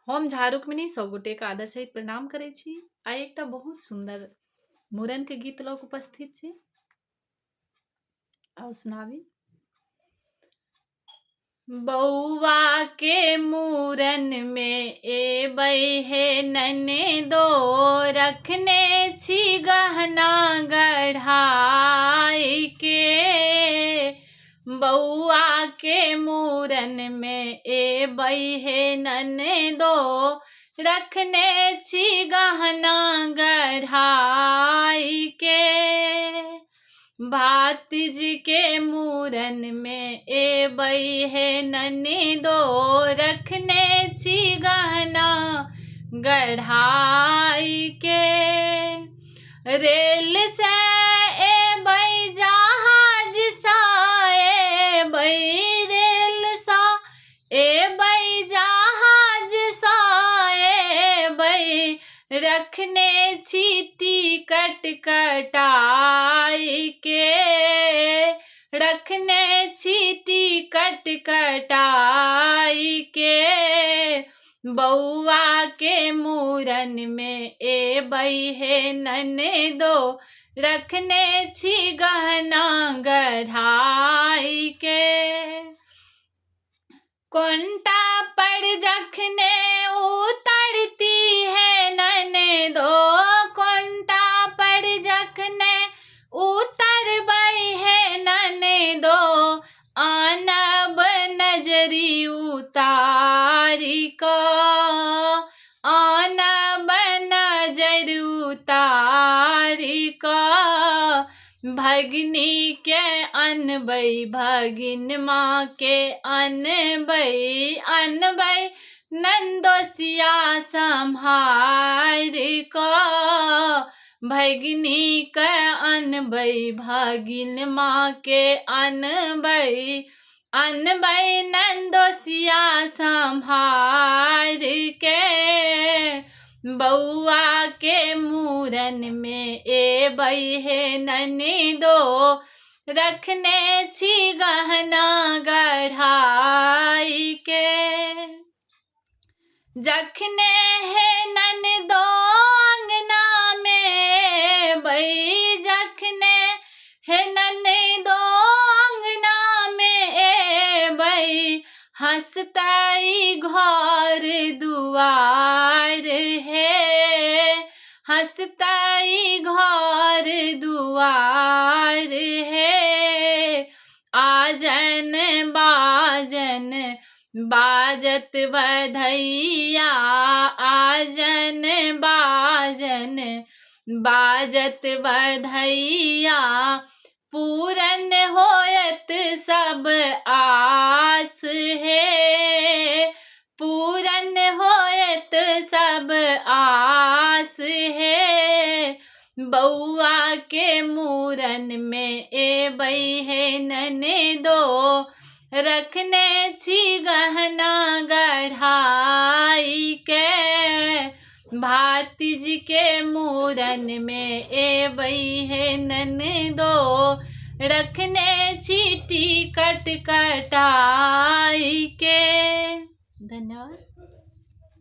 हम झारुकमिनी सब गोटे के आदर सहित प्रणाम करै छी। आइ एकटा बहुत सुंदर मूड़न के गीत लऽ कऽ उपस्थित छी। आओ सुनाबी। बौआ के मूड़न में एबै हे ननदो, रखने छी गहना गढ़ाई के। बौआ के मूड़न में एबै हे ननदो, रखने छी गहना गढ़ाई के। भातीजी के मूड़न में एबै हे ननदो, रखने छी गहना गढ़ाई के। रेल से एबै जहाज सा एबै, रेल सा एबै जहाज सा एबै, रखने छी टिकट कटाई के। रखने छी टिकट कटाई के। बौआ के मूड़न में एबै हे ननदो, रखने छी गहना गढ़ाई के। कोंटा पर जखने उतरती है ननदो, कोंटा पर जखने उतरबै है ननदो, आनब नजरी उतारी कऽ, आनब नजर उतारी कऽ। भगिनी के अनबै, भगिन माँ के अनबै, अनबै नंदोसिया सम्हार कऽ। भगिनी के अनबै, भगिन माँ के अनबै, अनबै नंदोसिया सम्हार के। बौआ के मूड़न में एबै हे ननदो, रखने छी गहना गढ़ाई के। जखने हे ननदो अंगना में एबै, जखने हे ननदो अंगना में एबै, हंसतै घर दुआर हे, हंसतै घर दुआर हे। आजन बाजन बाजत बधैया, आजन बाजन बाजत बधैया, पूरन होयत सब आस हे, पूरन होयत सब आस हे। बौआ के मूड़न में एबै हे ननदो, रखने छी गहना गढ़ाई के। भातीजी के मूड़न में एबै हे ननदो, रखने छी टिकट कटाई के। धन्यवाद।